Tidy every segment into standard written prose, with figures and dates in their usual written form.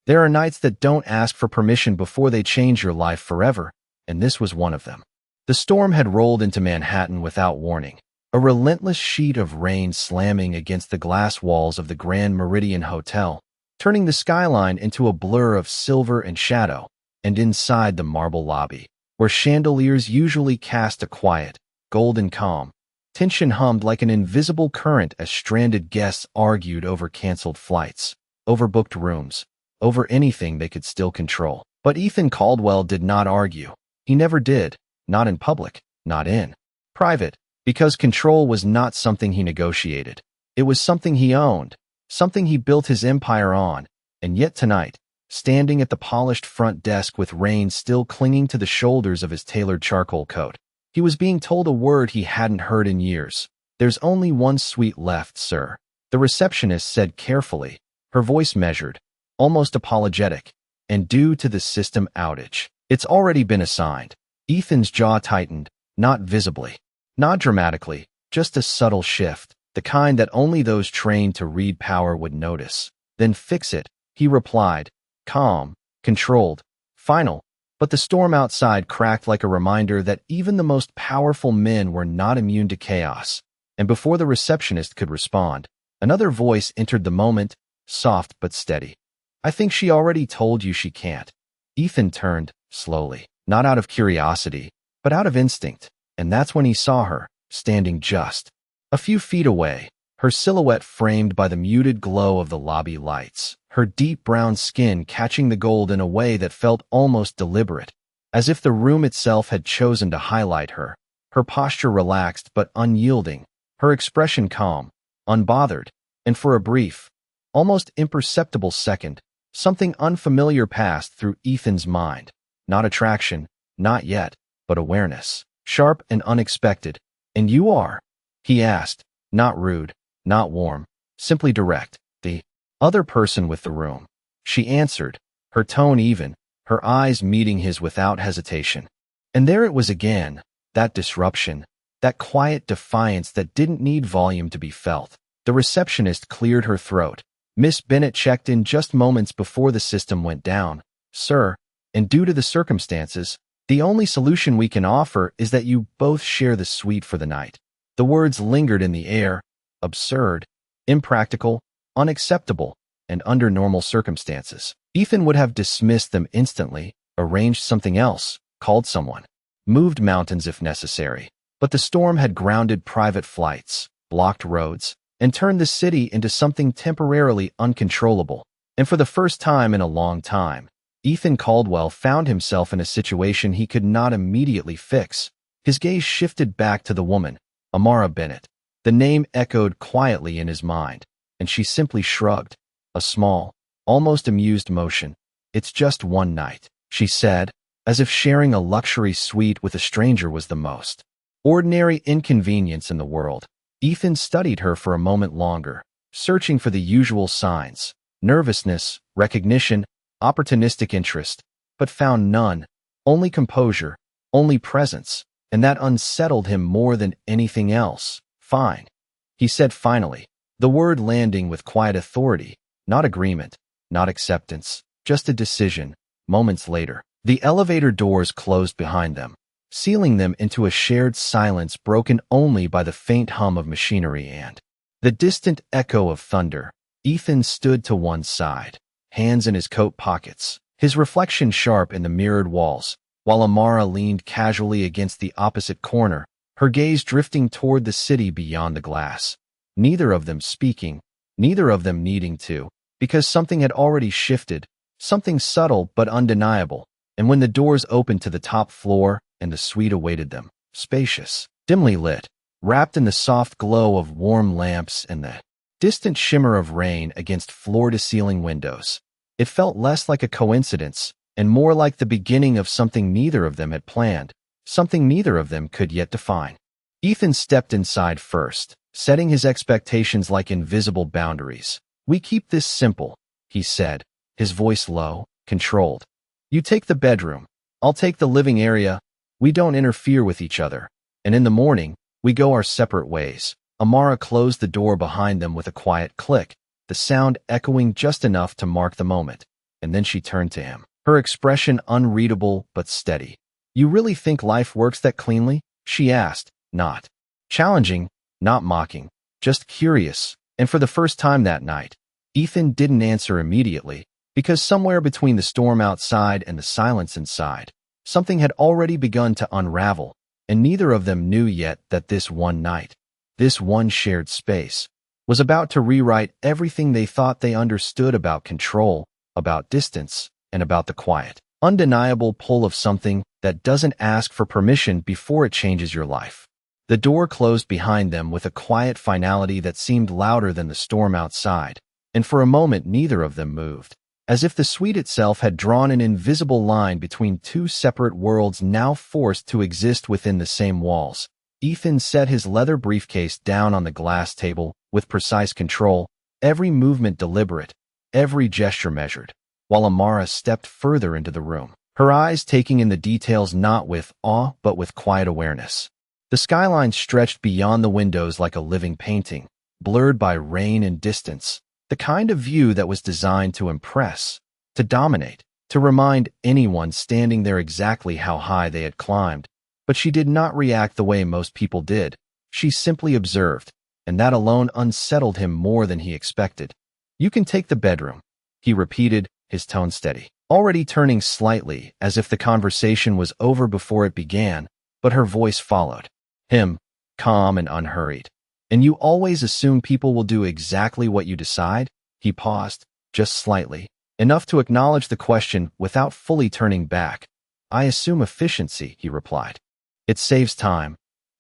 There are nights that don't ask for permission before they change your life forever, and this was one of them. The storm had rolled into Manhattan without warning, a relentless sheet of rain slamming against the glass walls of the Grand Meridian Hotel, turning the skyline into a blur of silver and shadow, and inside the marble lobby, where chandeliers usually cast a quiet, golden calm, tension hummed like an invisible current as stranded guests argued over canceled flights, overbooked rooms, over anything they could still control. But Ethan Caldwell did not argue. He never did, not in public, not in private, because control was not something he negotiated. It was something he owned, something he built his empire on, and yet tonight, standing at the polished front desk with rain still clinging to the shoulders of his tailored charcoal coat, he was being told a word he hadn't heard in years. "There's only one suite left, sir," the receptionist said carefully, her voice measured, almost apologetic, "and due to the system outage, it's already been assigned." Ethan's jaw tightened, not visibly, not dramatically, just a subtle shift, the kind that only those trained to read power would notice. "Then fix it," he replied, calm, controlled, final. But the storm outside cracked like a reminder that even the most powerful men were not immune to chaos. And before the receptionist could respond, another voice entered the moment, soft but steady. "I think she already told you she can't." Ethan turned, slowly, not out of curiosity, but out of instinct, and that's when he saw her, standing just a few feet away, her silhouette framed by the muted glow of the lobby lights, her deep brown skin catching the gold in a way that felt almost deliberate, as if the room itself had chosen to highlight her. Her posture relaxed but unyielding, her expression calm, unbothered, and for a brief, almost imperceptible second, something unfamiliar passed through Ethan's mind. Not attraction, not yet, but awareness, sharp and unexpected. "And you are?" he asked, not rude, not warm, simply direct. "The other person with the room," she answered, her tone even, her eyes meeting his without hesitation. And there it was again, that disruption, that quiet defiance that didn't need volume to be felt. The receptionist cleared her throat. "Miss Bennett checked in just moments before the system went down, sir, and due to the circumstances, the only solution we can offer is that you both share the suite for the night." The words lingered in the air, absurd, impractical, unacceptable, and under normal circumstances, Ethan would have dismissed them instantly, arranged something else, called someone, moved mountains if necessary. But the storm had grounded private flights, blocked roads, and turned the city into something temporarily uncontrollable. And for the first time in a long time, Ethan Caldwell found himself in a situation he could not immediately fix. His gaze shifted back to the woman, Amara Bennett. The name echoed quietly in his mind, and she simply shrugged, a small, almost amused motion. "It's just one night," she said, as if sharing a luxury suite with a stranger was the most ordinary inconvenience in the world. Ethan studied her for a moment longer, searching for the usual signs: nervousness, recognition, opportunistic interest, but found none, only composure, only presence, and that unsettled him more than anything else. "Fine," he said finally, the word landing with quiet authority, not agreement, not acceptance, just a decision. Moments later, the elevator doors closed behind them, sealing them into a shared silence broken only by the faint hum of machinery and the distant echo of thunder. Ethan stood to one side, hands in his coat pockets, his reflection sharp in the mirrored walls, while Amara leaned casually against the opposite corner, her gaze drifting toward the city beyond the glass. Neither of them speaking, neither of them needing to, because something had already shifted, something subtle but undeniable. And when the doors opened to the top floor and the suite awaited them, spacious, dimly lit, wrapped in the soft glow of warm lamps and the distant shimmer of rain against floor-to-ceiling windows, it felt less like a coincidence and more like the beginning of something neither of them had planned, something neither of them could yet define. Ethan stepped inside first, setting his expectations like invisible boundaries. "We keep this simple," he said, his voice low, controlled. "You take the bedroom, I'll take the living area. We don't interfere with each other. And in the morning, we go our separate ways." Amara closed the door behind them with a quiet click, the sound echoing just enough to mark the moment. and then she turned to him, her expression unreadable but steady. "You really think life works that cleanly?" she asked, not challenging, not mocking, just curious. And for the first time that night, Ethan didn't answer immediately, because somewhere between the storm outside and the silence inside, something had already begun to unravel, and neither of them knew yet that this one night, this one shared space, was about to rewrite everything they thought they understood about control, about distance, and about the quiet, undeniable pull of something that doesn't ask for permission before it changes your life. The door closed behind them with a quiet finality that seemed louder than the storm outside, and for a moment neither of them moved, as if the suite itself had drawn an invisible line between two separate worlds now forced to exist within the same walls. Ethan set his leather briefcase down on the glass table with precise control, every movement deliberate, every gesture measured, while Amara stepped further into the room, her eyes taking in the details not with awe but with quiet awareness. The skyline stretched beyond the windows like a living painting, blurred by rain and distance, the kind of view that was designed to impress, to dominate, to remind anyone standing there exactly how high they had climbed. But she did not react the way most people did. She simply observed, and that alone unsettled him more than he expected. "You can take the bedroom," he repeated, his tone steady, already turning slightly as if the conversation was over before it began, but her voice followed him, calm and unhurried. "And you always assume people will do exactly what you decide?" He paused, just slightly, enough to acknowledge the question without fully turning back. "I assume efficiency," he replied. "It saves time."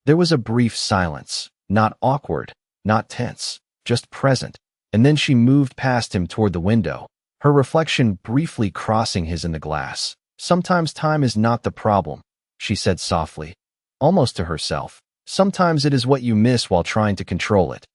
There was a brief silence, not awkward, not tense, just present, and then she moved past him toward the window, her reflection briefly crossing his in the glass. "Sometimes time is not the problem," she said softly, almost to herself. "Sometimes it is what you miss while trying to control it."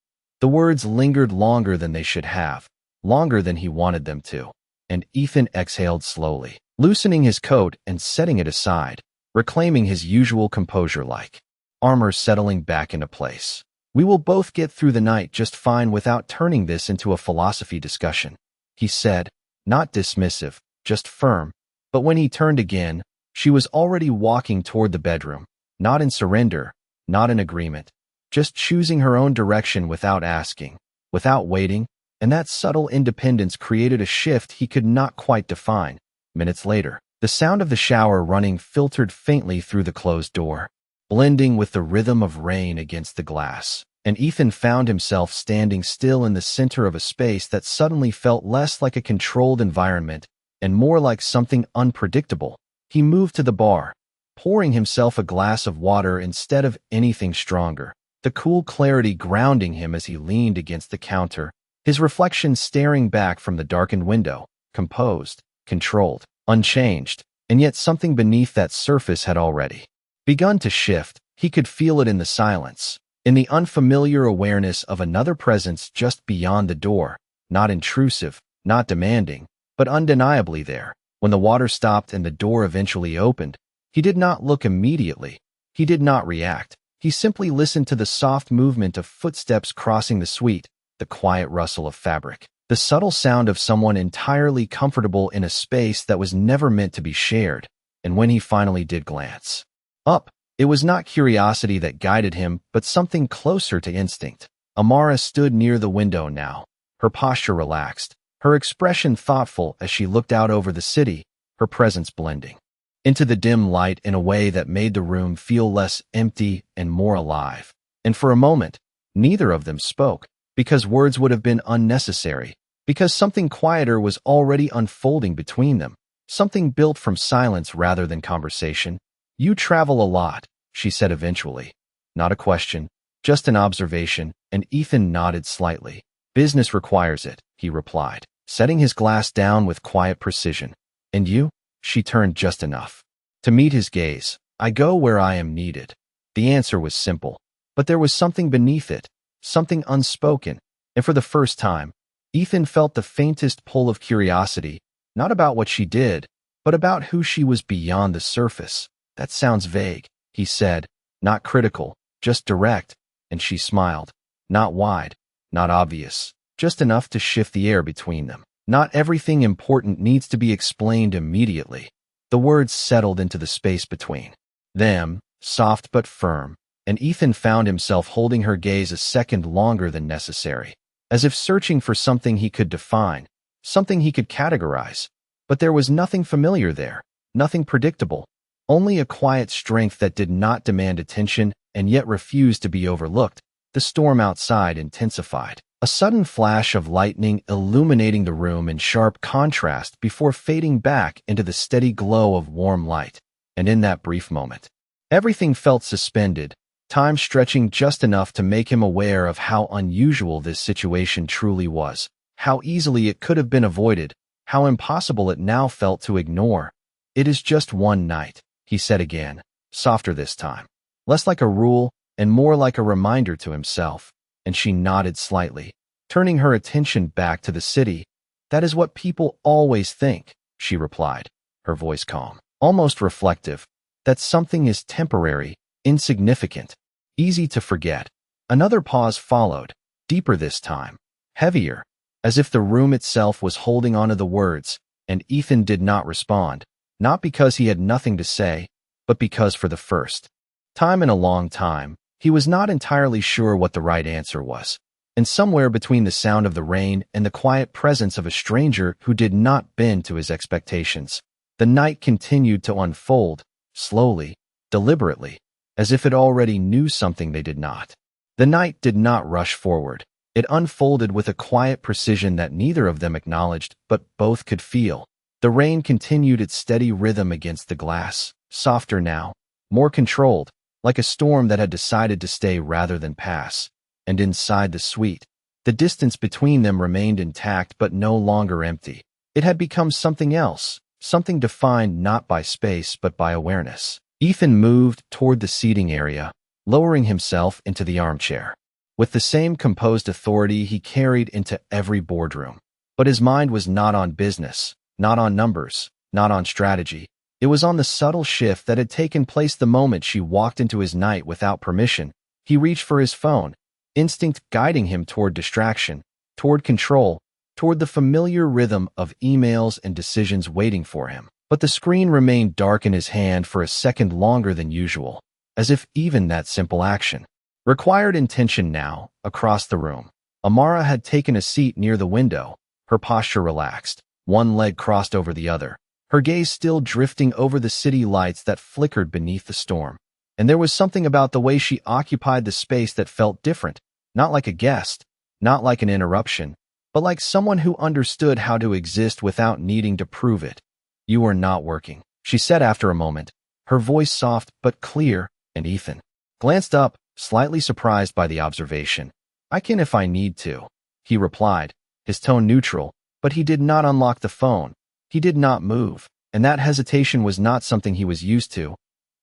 The words lingered longer than they should have, longer than he wanted them to, and Ethan exhaled slowly, loosening his coat and setting it aside, reclaiming his usual composure like armor settling back into place. "We will both get through the night just fine without turning this into a philosophy discussion," he said, not dismissive, just firm. But when he turned again, she was already walking toward the bedroom, not in surrender, not in agreement, just choosing her own direction without asking, without waiting, and that subtle independence created a shift he could not quite define. Minutes later, the sound of the shower running filtered faintly through the closed door, blending with the rhythm of rain against the glass, and Ethan found himself standing still in the center of a space that suddenly felt less like a controlled environment and more like something unpredictable. He moved to the bar, pouring himself a glass of water instead of anything stronger, the cool clarity grounding him as he leaned against the counter, his reflection staring back from the darkened window, composed, controlled, unchanged, and yet something beneath that surface had already begun to shift. He could feel it in the silence, in the unfamiliar awareness of another presence just beyond the door, not intrusive, not demanding, but undeniably there. When the water stopped and the door eventually opened, he did not look immediately. He did not react. He simply listened to the soft movement of footsteps crossing the suite, the quiet rustle of fabric, the subtle sound of someone entirely comfortable in a space that was never meant to be shared. And when he finally did glance up, it was not curiosity that guided him, but something closer to instinct. Amara stood near the window now, her posture relaxed, her expression thoughtful as she looked out over the city, her presence blending into the dim light in a way that made the room feel less empty and more alive. And for a moment, neither of them spoke, because words would have been unnecessary, because something quieter was already unfolding between them, something built from silence rather than conversation. "You travel a lot," she said eventually. Not a question, just an observation, and Ethan nodded slightly. "Business requires it," he replied, setting his glass down with quiet precision. "And you?" She turned just enough to meet his gaze. "I go where I am needed." The answer was simple, but there was something beneath it, something unspoken, and for the first time, Ethan felt the faintest pull of curiosity, not about what she did, but about who she was beyond the surface. "That sounds vague," he said, not critical, just direct, and she smiled. Not wide, not obvious, just enough to shift the air between them. Not everything important needs to be explained immediately. The words settled into the space between them, soft but firm, and Ethan found himself holding her gaze a second longer than necessary, as if searching for something he could define, something he could categorize. But there was nothing familiar there, nothing predictable, only a quiet strength that did not demand attention and yet refused to be overlooked. The storm outside intensified. A sudden flash of lightning illuminating the room in sharp contrast before fading back into the steady glow of warm light. And in that brief moment, everything felt suspended, time stretching just enough to make him aware of how unusual this situation truly was, how easily it could have been avoided, how impossible it now felt to ignore. "It is just one night," he said again, softer this time, less like a rule and more like a reminder to himself. And she nodded slightly, turning her attention back to the city. "That is what people always think," she replied, her voice calm, almost reflective, "that something is temporary, insignificant, easy to forget." Another pause followed, deeper this time, heavier, as if the room itself was holding onto the words, and Ethan did not respond, not because he had nothing to say, but because for the first time in a long time, he was not entirely sure what the right answer was. And somewhere between the sound of the rain and the quiet presence of a stranger who did not bend to his expectations, the night continued to unfold, slowly, deliberately, as if it already knew something they did not. The night did not rush forward. It unfolded with a quiet precision that neither of them acknowledged, but both could feel. The rain continued its steady rhythm against the glass, softer now, more controlled, like a storm that had decided to stay rather than pass. And inside the suite, the distance between them remained intact but no longer empty. It had become something else, something defined not by space but by awareness. Ethan moved toward the seating area, lowering himself into the armchair, with the same composed authority he carried into every boardroom. But his mind was not on business, not on numbers, not on strategy. It was on the subtle shift that had taken place the moment she walked into his night without permission. He reached for his phone, instinct guiding him toward distraction, toward control, toward the familiar rhythm of emails and decisions waiting for him. But the screen remained dark in his hand for a second longer than usual, as if even that simple action required intention now. Across the room, Amara had taken a seat near the window, her posture relaxed, one leg crossed over the other, her gaze still drifting over the city lights that flickered beneath the storm. And there was something about the way she occupied the space that felt different, not like a guest, not like an interruption, but like someone who understood how to exist without needing to prove it. "You are not working," she said after a moment, her voice soft but clear, and Ethan glanced up, slightly surprised by the observation. "I can if I need to," he replied, his tone neutral, but he did not unlock the phone. He did not move, and that hesitation was not something he was used to.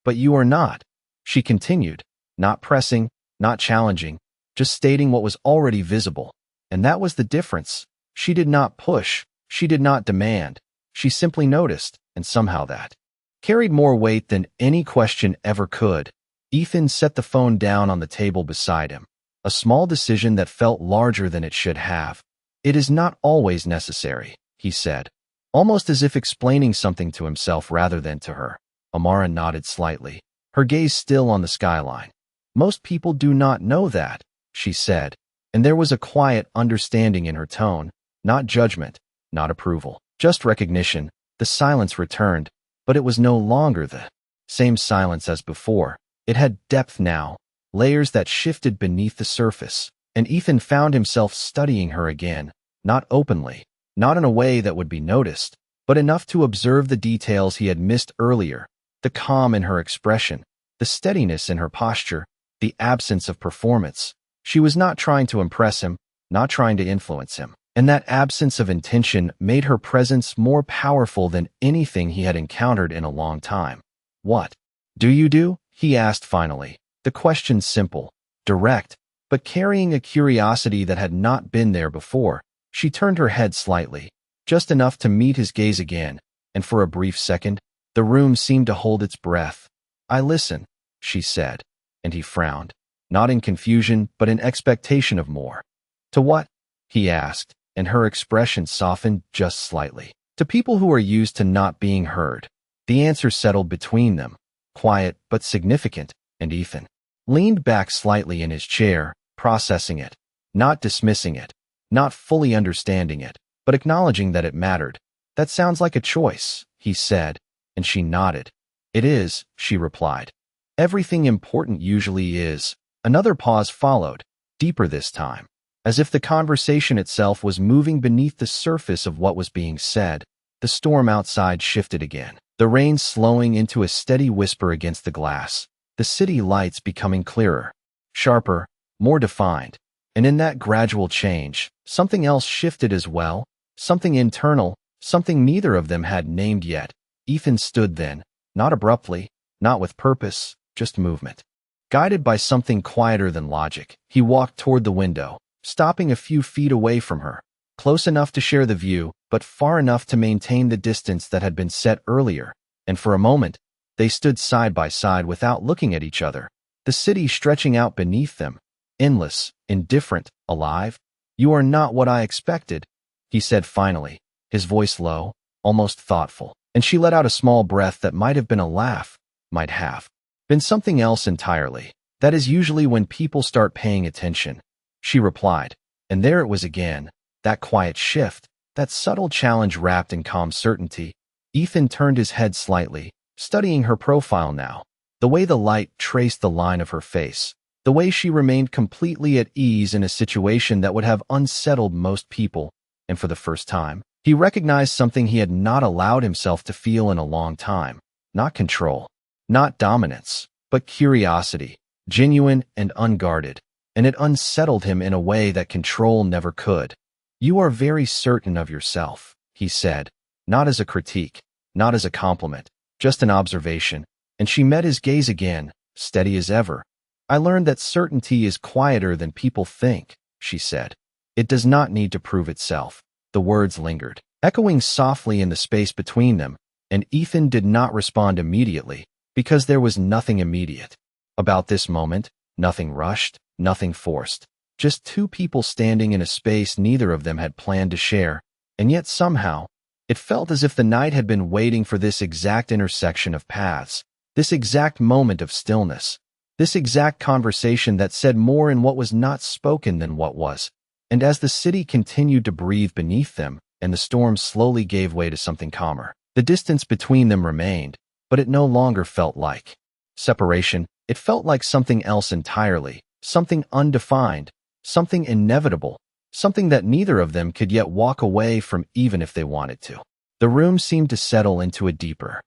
"But you are not," she continued, not pressing, not challenging, just stating what was already visible. And that was the difference. She did not push, she did not demand, she simply noticed, and somehow that carried more weight than any question ever could. Ethan set the phone down on the table beside him, a small decision that felt larger than it should have. "It is not always necessary," he said, almost as if explaining something to himself rather than to her. Amara nodded slightly, her gaze still on the skyline. "Most people do not know that," she said, and there was a quiet understanding in her tone, not judgment, not approval, just recognition. The silence returned, but it was no longer the same silence as before. It had depth now, layers that shifted beneath the surface, and Ethan found himself studying her again, not openly, not in a way that would be noticed, but enough to observe the details he had missed earlier, the calm in her expression, the steadiness in her posture, the absence of performance. She was not trying to impress him, not trying to influence him, and that absence of intention made her presence more powerful than anything he had encountered in a long time. "What do you do?" he asked finally, the question simple, direct, but carrying a curiosity that had not been there before. She turned her head slightly, just enough to meet his gaze again, and for a brief second, the room seemed to hold its breath. "I listen," she said, and he frowned, not in confusion but in expectation of more. "To what?" he asked, and her expression softened just slightly. To people who are used to not being heard, the answer settled between them, quiet but significant, and Ethan leaned back slightly in his chair, processing it, not dismissing it, not fully understanding it, but acknowledging that it mattered. "That sounds like a choice," he said, and she nodded. "It is," she replied. "Everything important usually is." Another pause followed, deeper this time, as if the conversation itself was moving beneath the surface of what was being said. The storm outside shifted again, the rain slowing into a steady whisper against the glass, the city lights becoming clearer, sharper, more defined. And in that gradual change, something else shifted as well, something internal, something neither of them had named yet. Ethan stood then, not abruptly, not with purpose, just movement. Guided by something quieter than logic, he walked toward the window, stopping a few feet away from her, close enough to share the view, but far enough to maintain the distance that had been set earlier. And for a moment, they stood side by side without looking at each other, the city stretching out beneath them, endless, indifferent, alive. "You are not what I expected," he said finally, his voice low, almost thoughtful, and she let out a small breath that might have been a laugh, might have been something else entirely. "That is usually when people start paying attention," she replied, and there it was again, that quiet shift, that subtle challenge wrapped in calm certainty. Ethan turned his head slightly, studying her profile now, the way the light traced the line of her face, the way she remained completely at ease in a situation that would have unsettled most people, and for the first time, he recognized something he had not allowed himself to feel in a long time. Not control, not dominance, but curiosity, genuine and unguarded, and it unsettled him in a way that control never could. "You are very certain of yourself," he said, not as a critique, not as a compliment, just an observation, and she met his gaze again, steady as ever. "I learned that certainty is quieter than people think," she said. "It does not need to prove itself." The words lingered, echoing softly in the space between them, and Ethan did not respond immediately, because there was nothing immediate about this moment, nothing rushed, nothing forced, just two people standing in a space neither of them had planned to share, and yet somehow, it felt as if the night had been waiting for this exact intersection of paths, this exact moment of stillness, this exact conversation that said more in what was not spoken than what was. And as the city continued to breathe beneath them, and the storm slowly gave way to something calmer, the distance between them remained, but it no longer felt like separation. It felt like something else entirely, something undefined, something inevitable, something that neither of them could yet walk away from even if they wanted to. The room seemed to settle into a deeper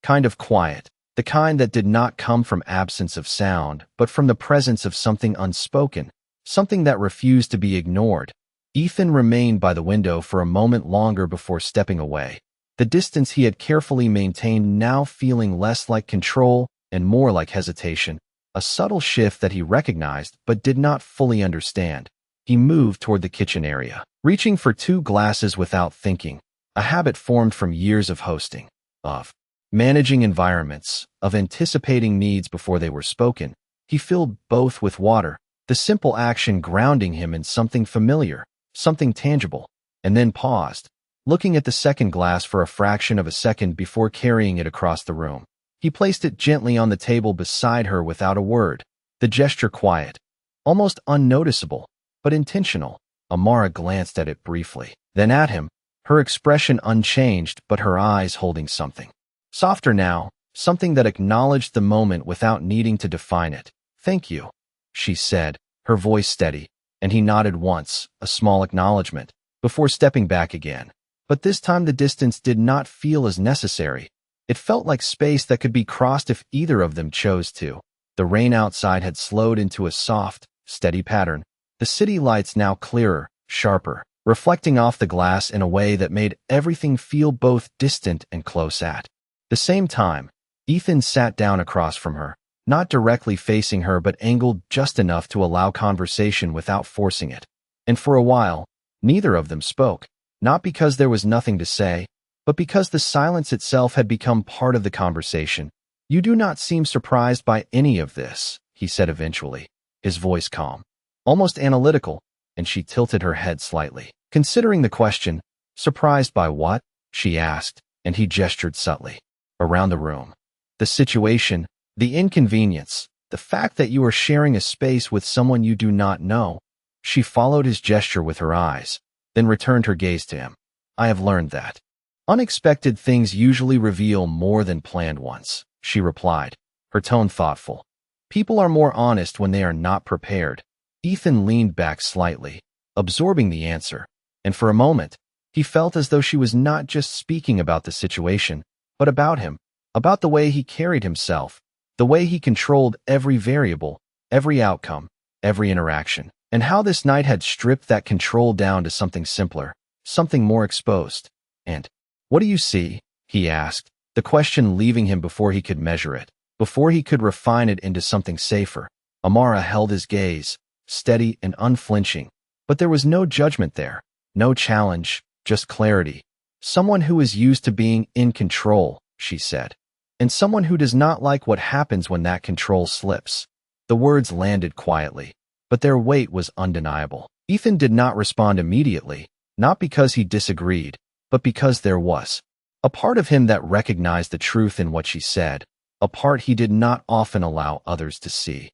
kind of quiet, the kind that did not come from absence of sound, but from the presence of something unspoken, something that refused to be ignored. Ethan remained by the window for a moment longer before stepping away, the distance he had carefully maintained now feeling less like control and more like hesitation, a subtle shift that he recognized but did not fully understand. He moved toward the kitchen area, reaching for 2 glasses without thinking, a habit formed from years of hosting, of managing environments, of anticipating needs before they were spoken. He filled both with water, the simple action grounding him in something familiar, something tangible, and then paused, looking at the second glass for a fraction of a second before carrying it across the room. He placed it gently on the table beside her without a word, the gesture quiet, almost unnoticeable, but intentional. Amara glanced at it briefly, then at him, her expression unchanged but her eyes holding something softer now, something that acknowledged the moment without needing to define it. "Thank you," she said, her voice steady, and he nodded once, a small acknowledgement, before stepping back again. But this time the distance did not feel as necessary. It felt like space that could be crossed if either of them chose to. The rain outside had slowed into a soft, steady pattern, the city lights now clearer, sharper, reflecting off the glass in a way that made everything feel both distant and close at the same time. Ethan sat down across from her, not directly facing her but angled just enough to allow conversation without forcing it. And for a while, neither of them spoke, not because there was nothing to say, but because the silence itself had become part of the conversation. "You do not seem surprised by any of this," he said eventually, his voice calm, almost analytical, and she tilted her head slightly. Considering the question, surprised by what? She asked, and he gestured subtly. Around the room. The situation, the inconvenience, the fact that you are sharing a space with someone you do not know. She followed his gesture with her eyes, then returned her gaze to him. I have learned that. Unexpected things usually reveal more than planned ones, she replied, her tone thoughtful. People are more honest when they are not prepared. Ethan leaned back slightly, absorbing the answer, and for a moment, he felt as though she was not just speaking about the situation, but about him, about the way he carried himself, the way he controlled every variable, every outcome, every interaction, and how this night had stripped that control down to something simpler, something more exposed. And, what do you see? He asked, the question leaving him before he could measure it, before he could refine it into something safer. Amara held his gaze, steady and unflinching, but there was no judgment there, no challenge, just clarity. Someone who is used to being in control, she said, and someone who does not like what happens when that control slips. The words landed quietly, but their weight was undeniable. Ethan did not respond immediately, not because he disagreed, but because there was a part of him that recognized the truth in what she said, a part he did not often allow others to see.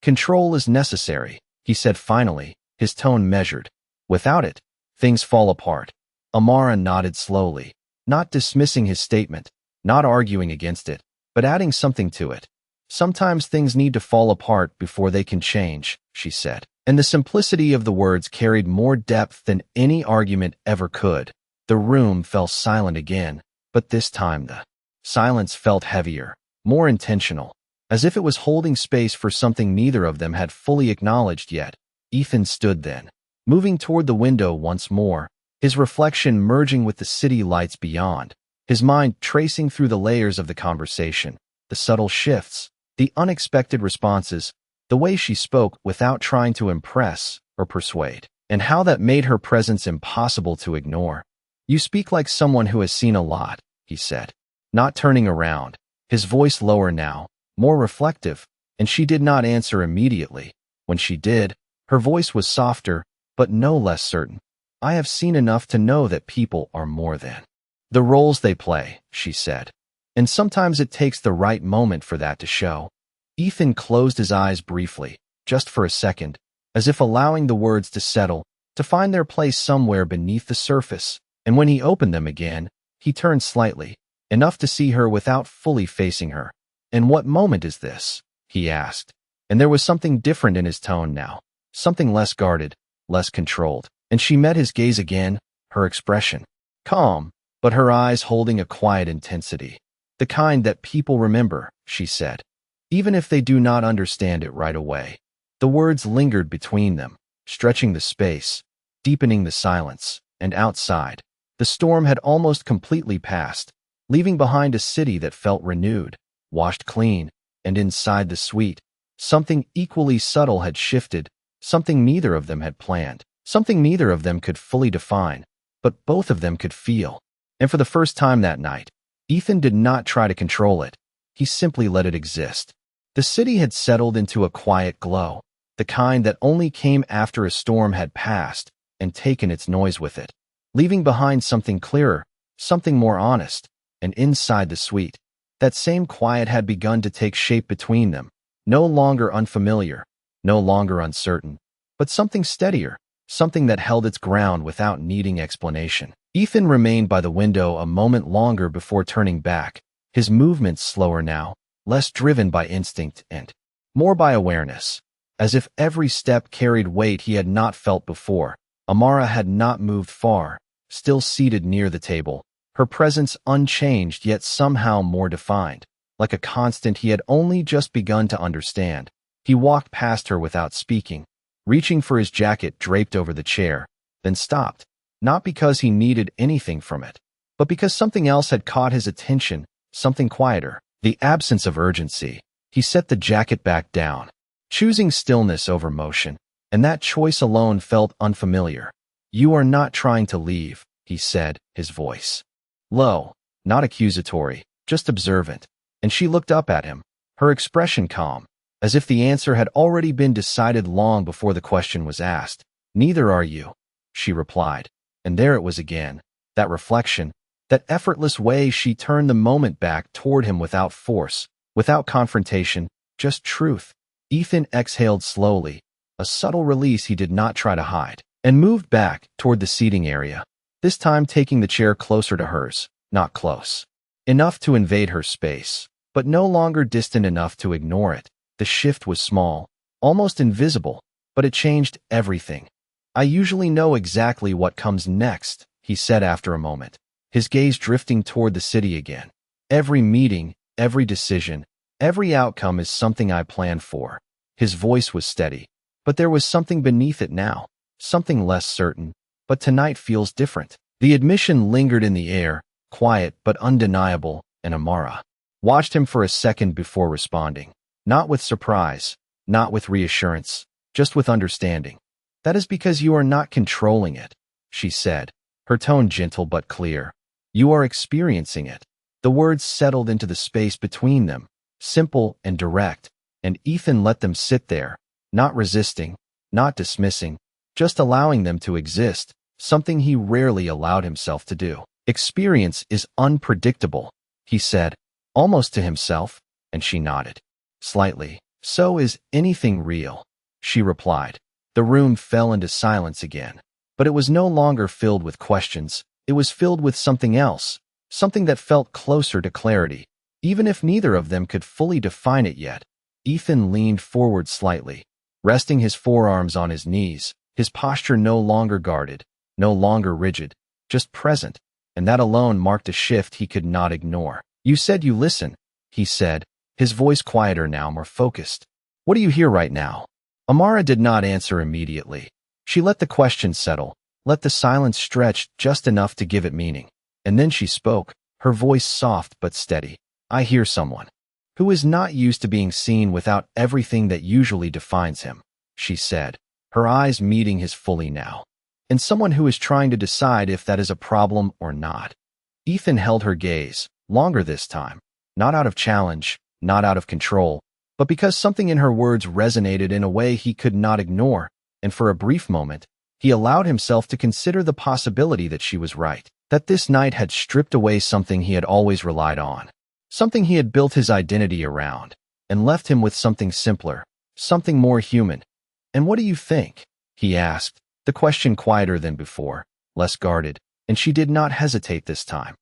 Control is necessary, he said finally, his tone measured. Without it, things fall apart. Amara nodded slowly, not dismissing his statement, not arguing against it, but adding something to it. Sometimes things need to fall apart before they can change, she said, and the simplicity of the words carried more depth than any argument ever could. The room fell silent again, but this time the silence felt heavier, more intentional, as if it was holding space for something neither of them had fully acknowledged yet. Ethan stood then, moving toward the window once more, his reflection merging with the city lights beyond, his mind tracing through the layers of the conversation, the subtle shifts, the unexpected responses, the way she spoke without trying to impress or persuade, and how that made her presence impossible to ignore. You speak like someone who has seen a lot, he said, not turning around, his voice lower now, more reflective, and she did not answer immediately. When she did, her voice was softer, but no less certain. I have seen enough to know that people are more than the roles they play, she said. And sometimes it takes the right moment for that to show. Ethan closed his eyes briefly, just for a second, as if allowing the words to settle, to find their place somewhere beneath the surface. And when he opened them again, he turned slightly, enough to see her without fully facing her. And what moment is this? He asked. And there was something different in his tone now, something less guarded, less controlled. And she met his gaze again, her expression calm, but her eyes holding a quiet intensity. The kind that people remember, she said, even if they do not understand it right away. The words lingered between them, stretching the space, deepening the silence, and outside, the storm had almost completely passed, leaving behind a city that felt renewed, washed clean, and inside the suite, something equally subtle had shifted, something neither of them had planned, something neither of them could fully define, but both of them could feel. And for the first time that night, Ethan did not try to control it. He simply let it exist. The city had settled into a quiet glow, the kind that only came after a storm had passed and taken its noise with it, leaving behind something clearer, something more honest. And inside the suite, that same quiet had begun to take shape between them, no longer unfamiliar, no longer uncertain, but something steadier, something that held its ground without needing explanation. Ethan remained by the window a moment longer before turning back, his movements slower now, less driven by instinct and more by awareness, as if every step carried weight he had not felt before. Amara had not moved far, still seated near the table, her presence unchanged yet somehow more defined, like a constant he had only just begun to understand. He walked past her without speaking, reaching for his jacket draped over the chair, then stopped, not because he needed anything from it, but because something else had caught his attention, something quieter, the absence of urgency. He set the jacket back down, choosing stillness over motion, and that choice alone felt unfamiliar. You are not trying to leave, he said, his voice low, not accusatory, just observant. And she looked up at him, her expression calm, as if the answer had already been decided long before the question was asked. Neither are you, she replied, And there it was again, that reflection, that effortless way she turned the moment back toward him without force, without confrontation, just truth. Ethan exhaled slowly, a subtle release he did not try to hide, and moved back toward the seating area, this time taking the chair closer to hers, not close enough to invade her space, but no longer distant enough to ignore it. The shift was small, almost invisible, but it changed everything. I usually know exactly what comes next, he said after a moment, his gaze drifting toward the city again. Every meeting, every decision, every outcome is something I planned for. His voice was steady, but there was something beneath it now, something less certain, but tonight feels different. The admission lingered in the air, quiet but undeniable, and Amara watched him for a second before responding. Not with surprise, not with reassurance, just with understanding. That is because you are not controlling it, she said, her tone gentle but clear. You are experiencing it. The words settled into the space between them, simple and direct, and Ethan let them sit there, not resisting, not dismissing, just allowing them to exist, something he rarely allowed himself to do. Experience is unpredictable, he said, almost to himself, and she nodded. Slightly. So is anything real, she replied. The room fell into silence again, but it was no longer filled with questions. It was filled with something else, something that felt closer to clarity, even if neither of them could fully define it yet. Ethan leaned forward slightly, resting his forearms on his knees, his posture no longer guarded, no longer rigid, just present, and that alone marked a shift he could not ignore. You said you listen, he said, his voice quieter now, more focused. What do you hear right now? Amara did not answer immediately. She let the question settle, let the silence stretch just enough to give it meaning. And then she spoke, her voice soft but steady. I hear someone who is not used to being seen without everything that usually defines him, she said, her eyes meeting his fully now. And someone who is trying to decide if that is a problem or not. Ethan held her gaze, longer this time, not out of challenge, not out of control, but because something in her words resonated in a way he could not ignore, and for a brief moment, he allowed himself to consider the possibility that she was right, that this night had stripped away something he had always relied on, something he had built his identity around, and left him with something simpler, something more human. And what do you think? He asked, the question quieter than before, less guarded, and she did not hesitate this time.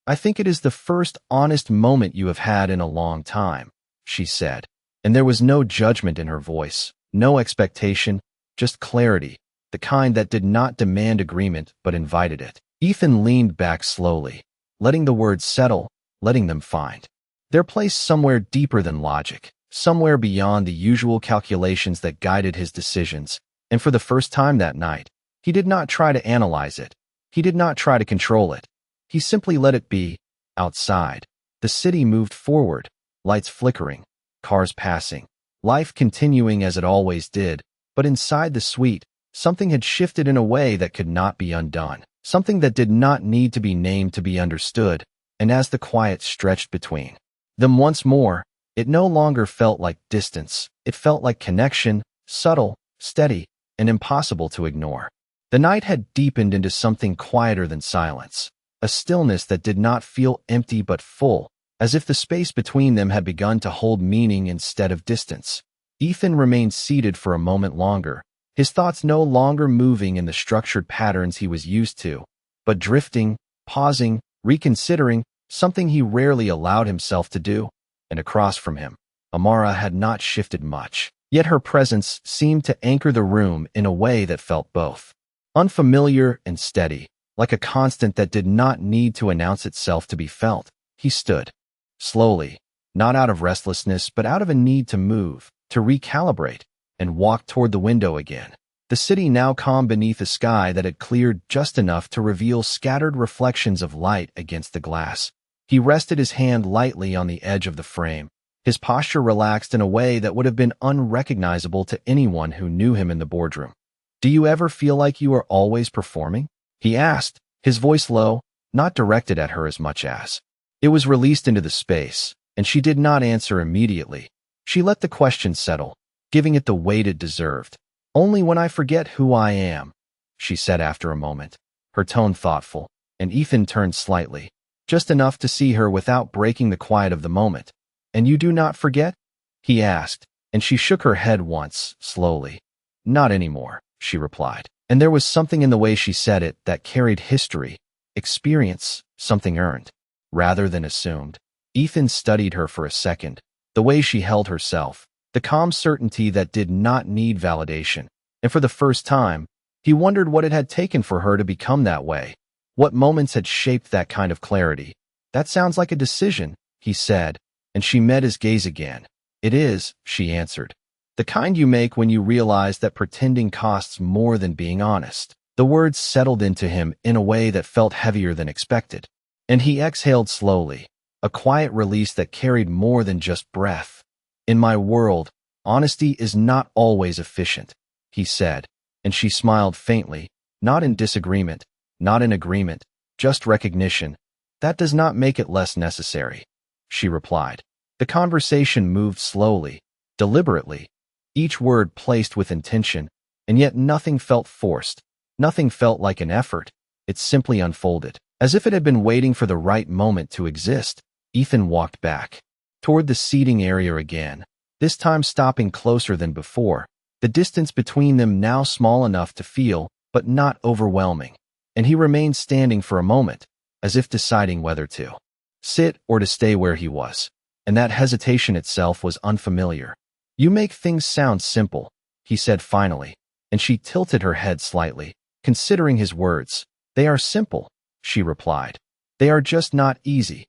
I think it is the first honest moment you have had in a long time, she said, and there was no judgment in her voice, no expectation, just clarity, the kind that did not demand agreement but invited it. Ethan leaned back slowly, letting the words settle, letting them find their place somewhere deeper than logic, somewhere beyond the usual calculations that guided his decisions. And for the first time that night, he did not try to analyze it. He did not try to control it. He simply let it be. Outside, the city moved forward, lights flickering, cars passing, life continuing as it always did. But inside the suite, something had shifted in a way that could not be undone, something that did not need to be named to be understood. And as the quiet stretched between them once more, it no longer felt like distance. It felt like connection, subtle, steady, and impossible to ignore. The night had deepened into something quieter than silence, a stillness that did not feel empty but full, as if the space between them had begun to hold meaning instead of distance. Ethan remained seated for a moment longer, his thoughts no longer moving in the structured patterns he was used to, but drifting, pausing, reconsidering, something he rarely allowed himself to do. And across from him, Amara had not shifted much. Yet her presence seemed to anchor the room in a way that felt both unfamiliar and steady, like a constant that did not need to announce itself to be felt. He stood, slowly, not out of restlessness but out of a need to move, to recalibrate, and walked toward the window again. The city now calm beneath a sky that had cleared just enough to reveal scattered reflections of light against the glass. He rested his hand lightly on the edge of the frame, his posture relaxed in a way that would have been unrecognizable to anyone who knew him in the boardroom. Do you ever feel like you are always performing? He asked, his voice low, not directed at her as much as. It was released into the space, and she did not answer immediately. She let the question settle, giving it the weight it deserved. Only when I forget who I am, she said after a moment, her tone thoughtful, and Ethan turned slightly, just enough to see her without breaking the quiet of the moment. "And you do not forget?" he asked, and she shook her head once, slowly. "Not anymore," she replied. And there was something in the way she said it that carried history, experience, something earned, rather than assumed. Ethan studied her for a second, the way she held herself, the calm certainty that did not need validation. And for the first time, he wondered what it had taken for her to become that way. What moments had shaped that kind of clarity? "That sounds like a decision," he said, and she met his gaze again. "It is," she answered. "The kind you make when you realize that pretending costs more than being honest." The words settled into him in a way that felt heavier than expected, and he exhaled slowly, a quiet release that carried more than just breath. "In my world, honesty is not always efficient," he said, and she smiled faintly, not in disagreement, not in agreement, just recognition. "That does not make it less necessary," she replied. The conversation moved slowly, deliberately, each word placed with intention, and yet nothing felt forced, nothing felt like an effort. It simply unfolded, as if it had been waiting for the right moment to exist. Ethan walked back, toward the seating area again, this time stopping closer than before, the distance between them now small enough to feel, but not overwhelming. And he remained standing for a moment, as if deciding whether to sit or to stay where he was. And that hesitation itself was unfamiliar. "You make things sound simple," he said finally, and she tilted her head slightly, considering his words. "They are simple," she replied. "They are just not easy."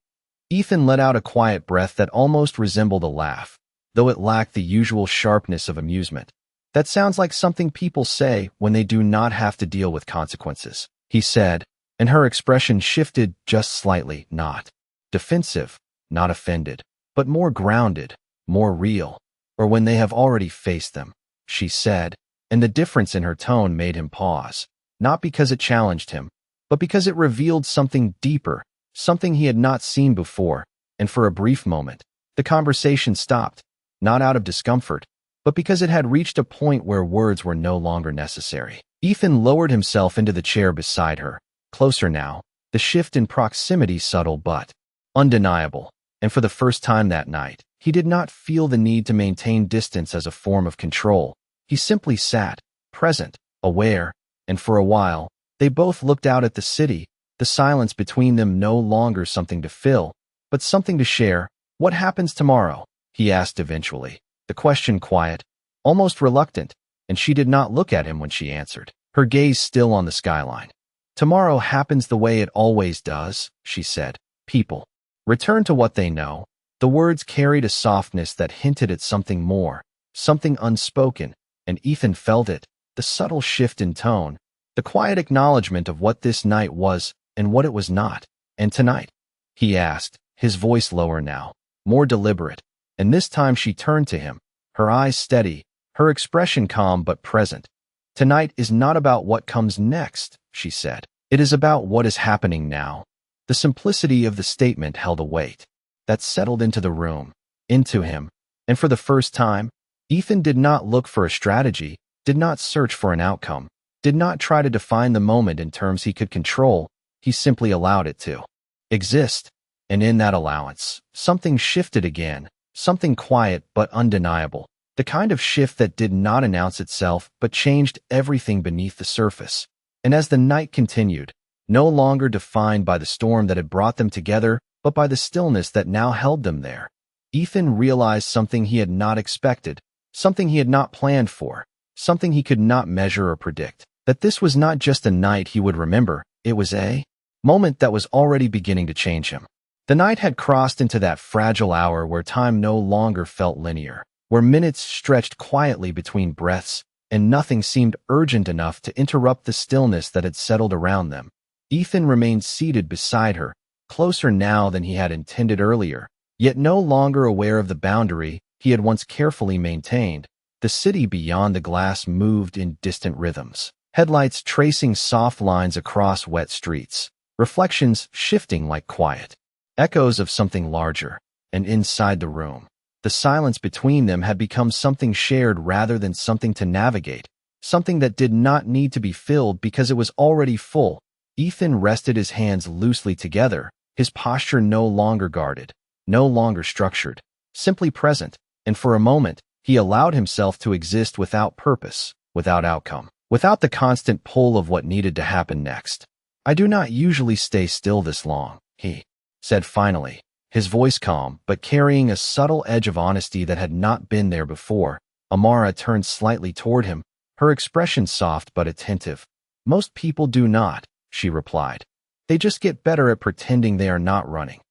Ethan let out a quiet breath that almost resembled a laugh, though it lacked the usual sharpness of amusement. "That sounds like something people say when they do not have to deal with consequences," he said, and her expression shifted just slightly, not defensive, not offended, but more grounded, more real. "Or when they have already faced them," she said, and the difference in her tone made him pause, not because it challenged him, but because it revealed something deeper, something he had not seen before, and for a brief moment, the conversation stopped, not out of discomfort, but because it had reached a point where words were no longer necessary. Ethan lowered himself into the chair beside her, closer now, the shift in proximity subtle but undeniable, and for the first time that night, he did not feel the need to maintain distance as a form of control. He simply sat, present, aware, and for a while, they both looked out at the city, the silence between them no longer something to fill, but something to share. "What happens tomorrow?" he asked eventually, the question quiet, almost reluctant, and she did not look at him when she answered, her gaze still on the skyline. "Tomorrow happens the way it always does," she said. "People return to what they know." The words carried a softness that hinted at something more, something unspoken, and Ethan felt it, the subtle shift in tone, the quiet acknowledgement of what this night was and what it was not. "And tonight?" he asked, his voice lower now, more deliberate, and this time she turned to him, her eyes steady, her expression calm but present. "Tonight is not about what comes next," she said. "It is about what is happening now." The simplicity of the statement held a weight that settled into the room, into him, and for the first time, Ethan did not look for a strategy, did not search for an outcome, did not try to define the moment in terms he could control. He simply allowed it to exist, and in that allowance, something shifted again, something quiet but undeniable, the kind of shift that did not announce itself but changed everything beneath the surface. And as the night continued, no longer defined by the storm that had brought them together, but by the stillness that now held them there, Ethan realized something he had not expected, something he had not planned for, something he could not measure or predict, that this was not just a night he would remember, it was a moment that was already beginning to change him. The night had crossed into that fragile hour where time no longer felt linear, where minutes stretched quietly between breaths, and nothing seemed urgent enough to interrupt the stillness that had settled around them. Ethan remained seated beside her, closer now than he had intended earlier, yet no longer aware of the boundary he had once carefully maintained. The city beyond the glass moved in distant rhythms, headlights tracing soft lines across wet streets, reflections shifting like quiet echoes of something larger. And inside the room, the silence between them had become something shared rather than something to navigate, something that did not need to be filled because it was already full. Ethan rested his hands loosely together, his posture no longer guarded, no longer structured, simply present, and for a moment, he allowed himself to exist without purpose, without outcome, without the constant pull of what needed to happen next. "I do not usually stay still this long," he said finally, his voice calm but carrying a subtle edge of honesty that had not been there before. Amara turned slightly toward him, her expression soft but attentive. "Most people do not," she replied. "They just get better at pretending they are not running."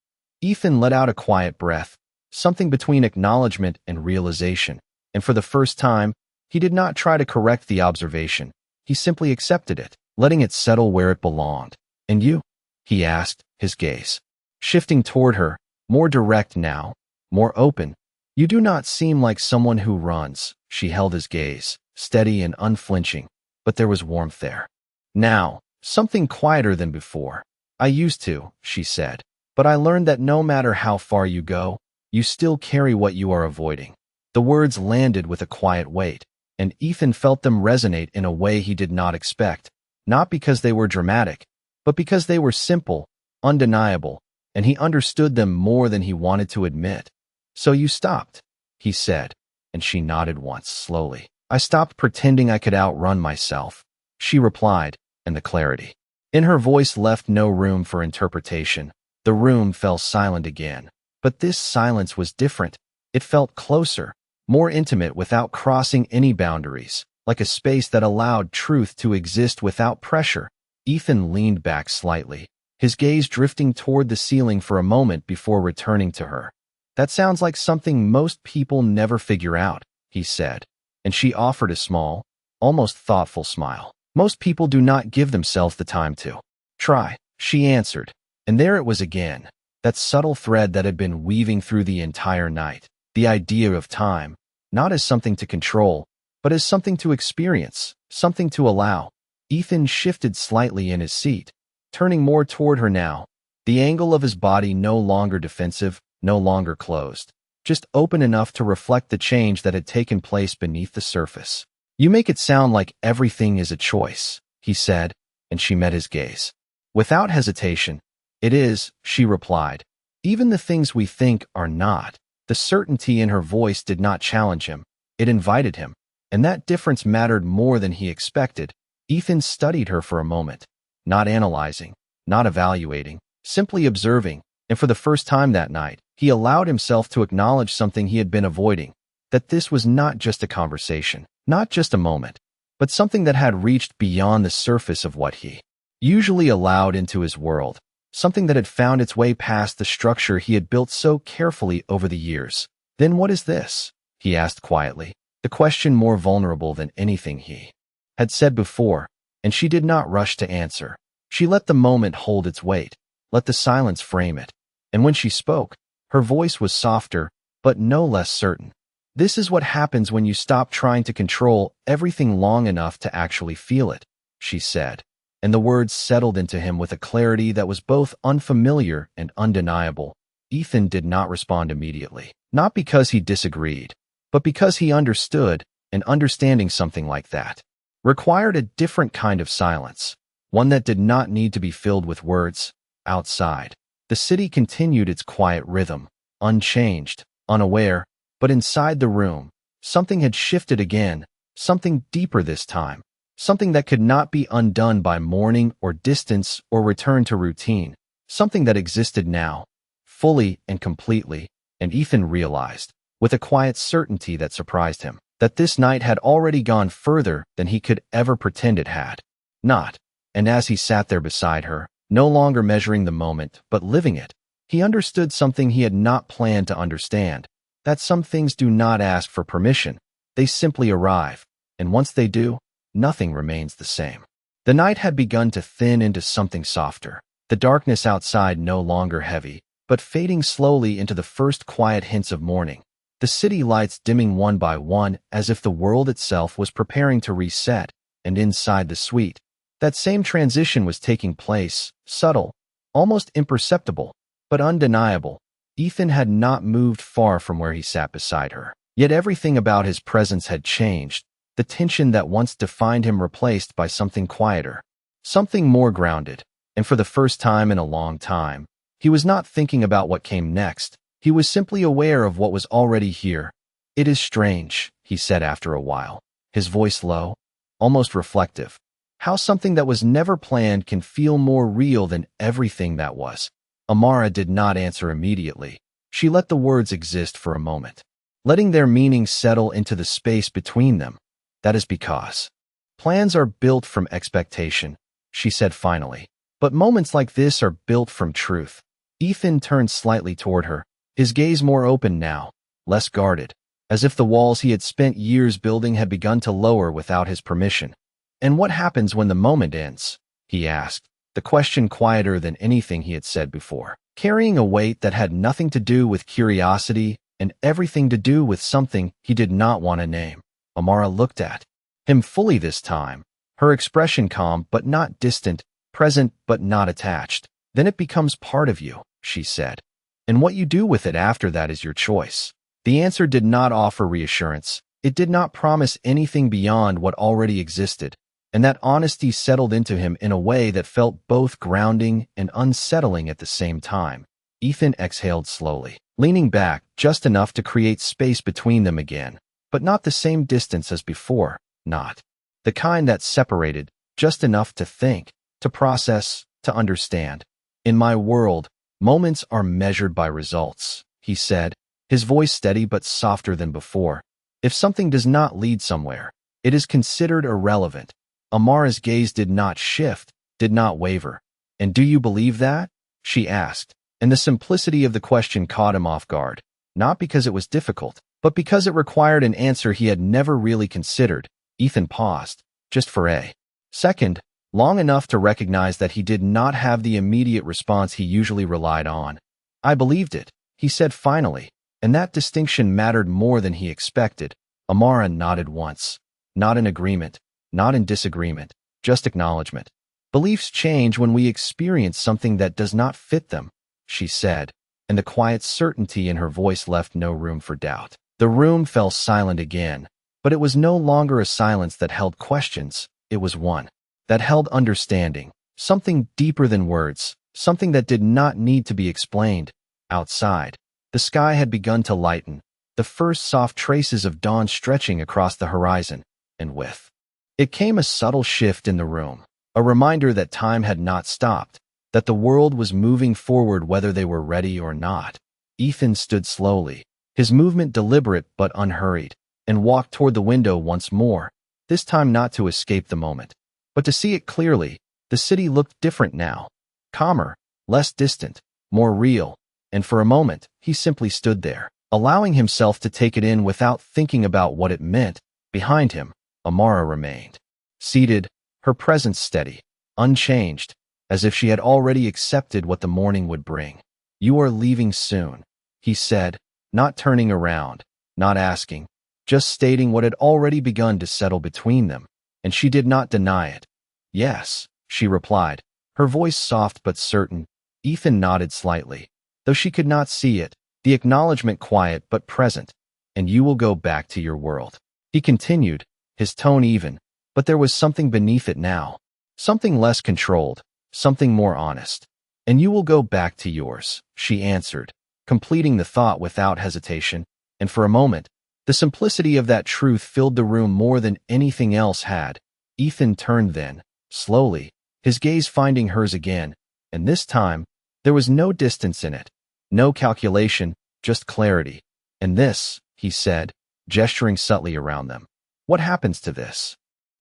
Ethan let out a quiet breath, something between acknowledgement and realization, and for the first time, he did not try to correct the observation. He simply accepted it, letting it settle where it belonged. "And you?" he asked, his gaze shifting toward her, more direct now, more open. "You do not seem like someone who runs." She held his gaze, steady and unflinching, but there was warmth there. Now, something quieter than before. "I used to," she said, "but I learned that no matter how far you go, you still carry what you are avoiding." The words landed with a quiet weight, and Ethan felt them resonate in a way he did not expect, not because they were dramatic, but because they were simple, undeniable, and he understood them more than he wanted to admit. "So you stopped," he said, and she nodded once, slowly. "I stopped pretending I could outrun myself," she replied, and the clarity in her voice left no room for interpretation. The room fell silent again. But this silence was different. It felt closer, more intimate without crossing any boundaries, like a space that allowed truth to exist without pressure. Ethan leaned back slightly, his gaze drifting toward the ceiling for a moment before returning to her. "That sounds like something most people never figure out," he said, and she offered a small, almost thoughtful smile. "Most people do not give themselves the time to try," she answered, and there it was again, that subtle thread that had been weaving through the entire night. The idea of time, not as something to control, but as something to experience, something to allow. Ethan shifted slightly in his seat, turning more toward her now, the angle of his body no longer defensive, no longer closed, just open enough to reflect the change that had taken place beneath the surface. "You make it sound like everything is a choice," he said, and she met his gaze. Without hesitation, "It is," she replied. "Even the things we think are not." The certainty in her voice did not challenge him. It invited him, and that difference mattered more than he expected. Ethan studied her for a moment, not analyzing, not evaluating, simply observing, and for the first time that night, he allowed himself to acknowledge something he had been avoiding, that this was not just a conversation, not just a moment, but something that had reached beyond the surface of what he usually allowed into his world, something that had found its way past the structure he had built so carefully over the years. "Then what is this?" he asked quietly, the question more vulnerable than anything he had said before, and she did not rush to answer. She let the moment hold its weight, let the silence frame it, and when she spoke, her voice was softer, but no less certain. "This is what happens when you stop trying to control everything long enough to actually feel it," she said, and the words settled into him with a clarity that was both unfamiliar and undeniable. Ethan did not respond immediately, not because he disagreed, but because he understood, and understanding something like that required a different kind of silence, one that did not need to be filled with words. Outside, the city continued its quiet rhythm, unchanged, unaware, but inside the room, something had shifted again, something deeper this time, something that could not be undone by mourning or distance or return to routine, something that existed now, fully and completely, and Ethan realized, with a quiet certainty that surprised him, that this night had already gone further than he could ever pretend it had. Not. And as he sat there beside her, no longer measuring the moment, but living it, he understood something he had not planned to understand, that some things do not ask for permission, they simply arrive, and once they do, nothing remains the same. The night had begun to thin into something softer, the darkness outside no longer heavy, but fading slowly into the first quiet hints of morning, the city lights dimming one by one as if the world itself was preparing to reset, and inside the suite, that same transition was taking place, subtle, almost imperceptible, but undeniable. Ethan had not moved far from where he sat beside her, yet everything about his presence had changed, the tension that once defined him replaced by something quieter, something more grounded, And for the first time in a long time, he was not thinking about what came next. He was simply aware of what was already here. "It is strange," he said after a while, his voice low, almost reflective. "How something that was never planned can feel more real than everything that was." Amara did not answer immediately. She let the words exist for a moment, letting their meaning settle into the space between them. "That is because plans are built from expectation," she said finally. "But moments like this are built from truth." Ethan turned slightly toward her, his gaze more open now, less guarded, as if the walls he had spent years building had begun to lower without his permission. "And what happens when the moment ends?" he asked, the question quieter than anything he had said before, carrying a weight that had nothing to do with curiosity and everything to do with something he did not want to name. Amara looked at him fully this time, her expression calm but not distant, present but not attached. "Then it becomes part of you," she said. "And what you do with it after that is your choice." The answer did not offer reassurance. It did not promise anything beyond what already existed, and that honesty settled into him in a way that felt both grounding and unsettling at the same time. Ethan exhaled slowly, leaning back just enough to create space between them again, but not the same distance as before, not the kind that separated, just enough to think, to process, to understand. "In my world, moments are measured by results," he said, his voice steady but softer than before. "If something does not lead somewhere, it is considered irrelevant." Amara's gaze did not shift, did not waver. "And do you believe that?" she asked, and the simplicity of the question caught him off guard, not because it was difficult, but because it required an answer he had never really considered. Ethan paused, just for a second, long enough to recognize that he did not have the immediate response he usually relied on. "I believed it," he said finally, and that distinction mattered more than he expected. Amara nodded once, not in agreement, not in disagreement, just acknowledgement. "Beliefs change when we experience something that does not fit them," she said, and the quiet certainty in her voice left no room for doubt. The room fell silent again, but it was no longer a silence that held questions. It was one that held understanding, something deeper than words, something that did not need to be explained. Outside, the sky had begun to lighten, the first soft traces of dawn stretching across the horizon, and with it came a subtle shift in the room, a reminder that time had not stopped, that the world was moving forward whether they were ready or not. Ethan stood slowly, his movement deliberate but unhurried, and walked toward the window once more, this time not to escape the moment, but to see it clearly. The city looked different now, calmer, less distant, more real, and for a moment, he simply stood there, allowing himself to take it in without thinking about what it meant. Behind him, Amara remained, seated, her presence steady, unchanged, as if she had already accepted what the morning would bring. "You are leaving soon," he said, not turning around, not asking, just stating what had already begun to settle between them, and she did not deny it. "Yes," she replied, her voice soft but certain. Ethan nodded slightly, though she could not see it, the acknowledgement quiet but present. "And you will go back to your world," he continued, his tone even, but there was something beneath it now, something less controlled, something more honest. "And you will go back to yours," she answered, completing the thought without hesitation, and for a moment, the simplicity of that truth filled the room more than anything else had. Ethan turned then, slowly, his gaze finding hers again, and this time, there was no distance in it, no calculation, just clarity. "And this," he said, gesturing subtly around them. "What happens to this?"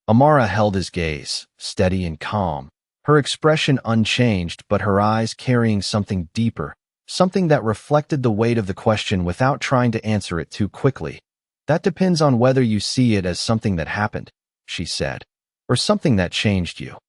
Amara held his gaze, steady and calm, her expression unchanged but her eyes carrying something deeper, something that reflected the weight of the question without trying to answer it too quickly. "That depends on whether you see it as something that happened," she said, "or something that changed you."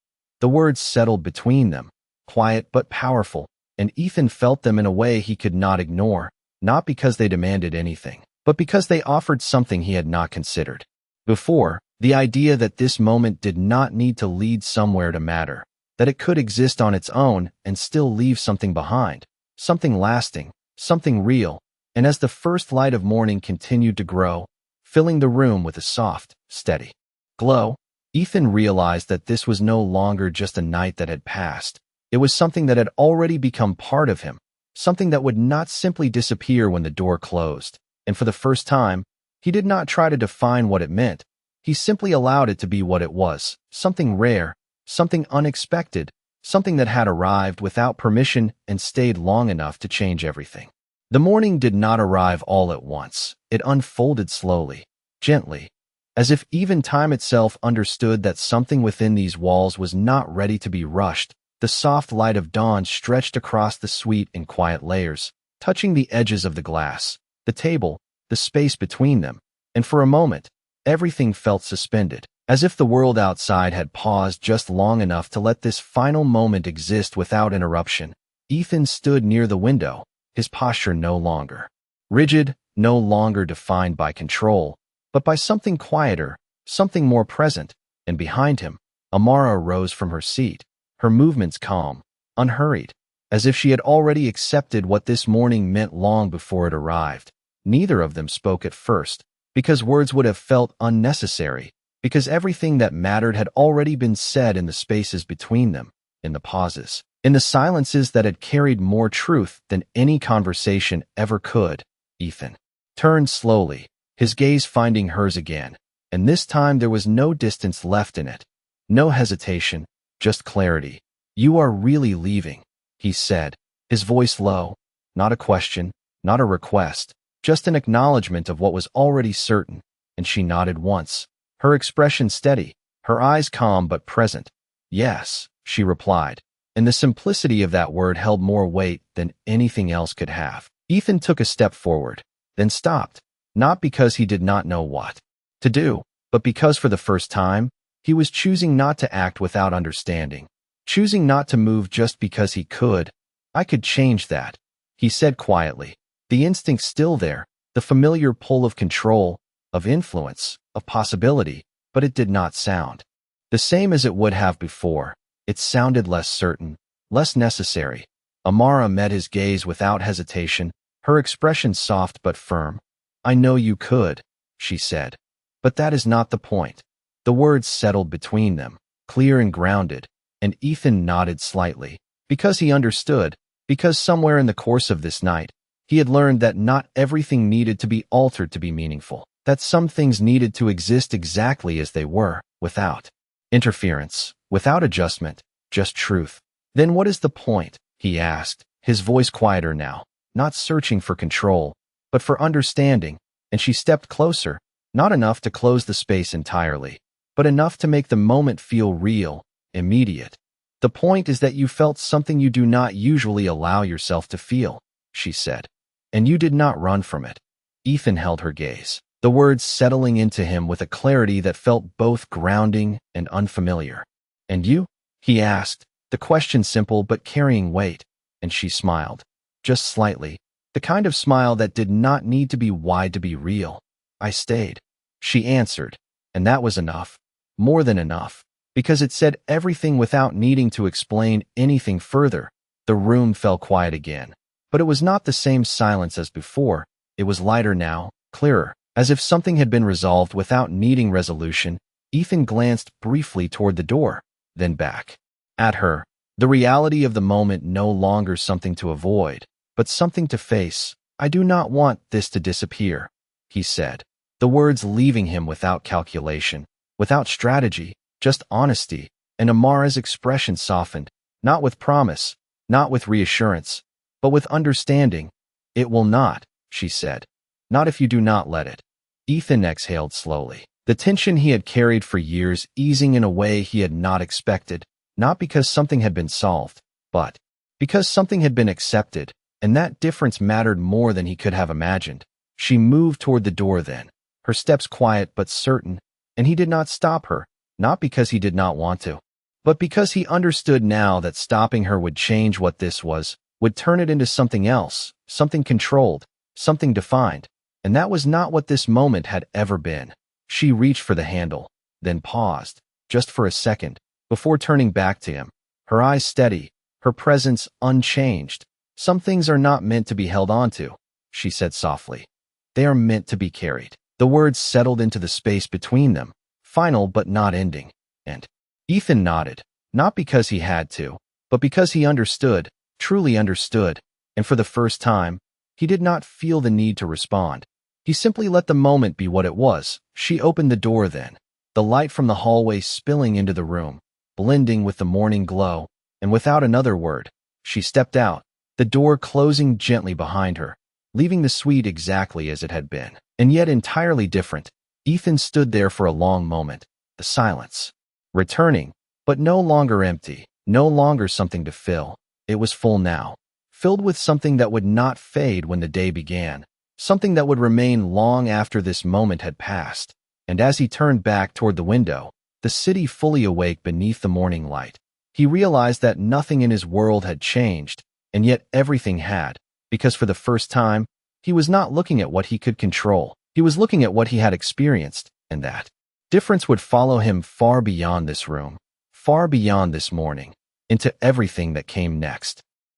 The words settled between them, quiet but powerful, and Ethan felt them in a way he could not ignore, not because they demanded anything, but because they offered something he had not considered before, the idea that this moment did not need to lead somewhere to matter, that it could exist on its own and still leave something behind, something lasting, something real. And as the first light of morning continued to grow, filling the room with a soft, steady glow, Ethan realized that this was no longer just a night that had passed. It was something that had already become part of him, something that would not simply disappear when the door closed. And for the first time, he did not try to define what it meant. He simply allowed it to be what it was, something rare, something unexpected, something that had arrived without permission and stayed long enough to change everything. The morning did not arrive all at once. It unfolded slowly, gently, as if even time itself understood that something within these walls was not ready to be rushed. The soft light of dawn stretched across the suite in quiet layers, touching the edges of the glass, the table, the space between them, and for a moment, everything felt suspended, as if the world outside had paused just long enough to let this final moment exist without interruption. Ethan stood near the window, his posture no longer rigid, no longer defined by control, but by something quieter, something more present, and behind him, Amara rose from her seat, her movements calm, unhurried, as if she had already accepted what this morning meant long before it arrived. Neither of them spoke at first, because words would have felt unnecessary, because everything that mattered had already been said in the spaces between them, in the pauses, in the silences that had carried more truth than any conversation ever could. Ethan turned slowly, his gaze finding hers again, and this time there was no distance left in it, no hesitation, just clarity. "You are really leaving," he said, his voice low, not a question, not a request, just an acknowledgement of what was already certain, and she nodded once, her expression steady, her eyes calm but present. "Yes," she replied, and the simplicity of that word held more weight than anything else could have. Ethan took a step forward, then stopped, not because he did not know what to do, but because for the first time, he was choosing not to act without understanding, choosing not to move just because he could. "I could change that," he said quietly, the instinct still there, the familiar pull of control, of influence, of possibility, but it did not sound the same as it would have before. It sounded less certain, less necessary. Amara met his gaze without hesitation, her expression soft but firm. "I know you could," she said, "but that is not the point." The words settled between them, clear and grounded, and Ethan nodded slightly, because he understood, because somewhere in the course of this night, he had learned that not everything needed to be altered to be meaningful, that some things needed to exist exactly as they were, without interference, without adjustment, just truth. "Then what is the point?" he asked, his voice quieter now, not searching for control, but for understanding, and she stepped closer, not enough to close the space entirely, but enough to make the moment feel real, immediate. "The point is that you felt something you do not usually allow yourself to feel," she said, "and you did not run from it." Ethan held her gaze, the words settling into him with a clarity that felt both grounding and unfamiliar. "And you?" he asked, the question simple but carrying weight, and she smiled, just slightly, the kind of smile that did not need to be wide to be real. "I stayed," she answered, and that was enough. More than enough, because it said everything without needing to explain anything further. The room fell quiet again, but it was not the same silence as before. It was lighter now, clearer, as if something had been resolved without needing resolution. Ethan glanced briefly toward the door, then back at her, the reality of the moment no longer something to avoid, but something to face. "I do not want this to disappear," he said, the words leaving him without calculation, without strategy, just honesty, and Amara's expression softened, not with promise, not with reassurance, but with understanding. "It will not," she said. "Not if you do not let it." Ethan exhaled slowly, the tension he had carried for years easing in a way he had not expected, not because something had been solved, but because something had been accepted, and that difference mattered more than he could have imagined. She moved toward the door then, her steps quiet but certain, and he did not stop her, not because he did not want to, but because he understood now that stopping her would change what this was, would turn it into something else, something controlled, something defined, and that was not what this moment had ever been. She reached for the handle, then paused, just for a second, before turning back to him, her eyes steady, her presence unchanged. "Some things are not meant to be held onto," she said softly. "They are meant to be carried." The words settled into the space between them, final but not ending, and Ethan nodded, not because he had to, But because he understood, truly understood, and for the first time, he did not feel the need to respond. He simply let the moment be what it was. She opened the door then, the light from the hallway spilling into the room, blending with the morning glow, and without another word, she stepped out, the door closing gently behind her, leaving the suite exactly as it had been, and yet entirely different. Ethan stood there for a long moment, the silence, returning, but no longer empty, no longer something to fill. It was full now, filled with something that would not fade when the day began, something that would remain long after this moment had passed. And as he turned back toward the window, the city fully awake beneath the morning light, he realized that nothing in his world had changed, and yet everything had, because for the first time, he was not looking at what he could control. He was looking at what he had experienced, and that difference would follow him far beyond this room, far beyond this morning, into everything that came next.